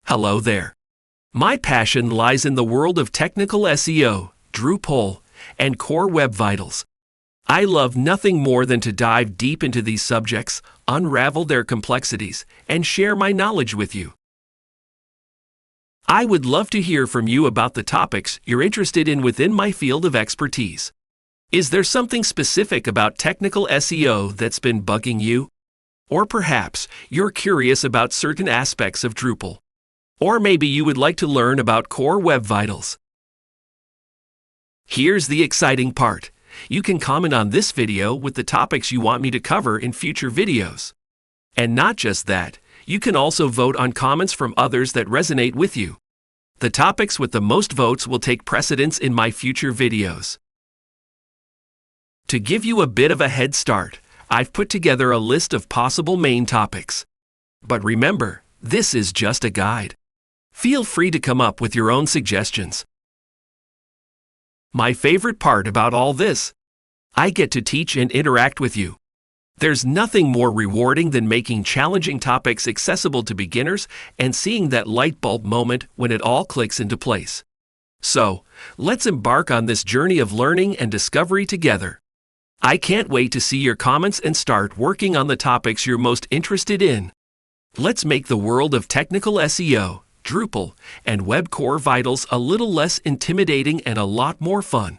Hello there. My passion lies in the world of technical SEO, Drupal, and core web vitals. I love nothing more than to dive deep into these subjects, unravel their complexities, and share my knowledge with you. I would love to hear from you about the topics you're interested in within my field of expertise. Is there something specific about technical SEO that's been bugging you? Or perhaps you're curious about certain aspects of Drupal. Or maybe you would like to learn about core web vitals. Here's the exciting part. You can comment on this video with the topics you want me to cover in future videos. And not just that, you can also vote on comments from others that resonate with you. The topics with the most votes will take precedence in my future videos. To give you a bit of a head start, I've put together a list of possible main topics. But remember, this is just a guide. Feel free to come up with your own suggestions. My favorite part about all this, I get to teach and interact with you. There's nothing more rewarding than making challenging topics accessible to beginners and seeing that light bulb moment when it all clicks into place. So, let's embark on this journey of learning and discovery together. I can't wait to see your comments and start working on the topics you're most interested in. Let's make the world of technical SEO, Drupal, and web core vitals a little less intimidating and a lot more fun.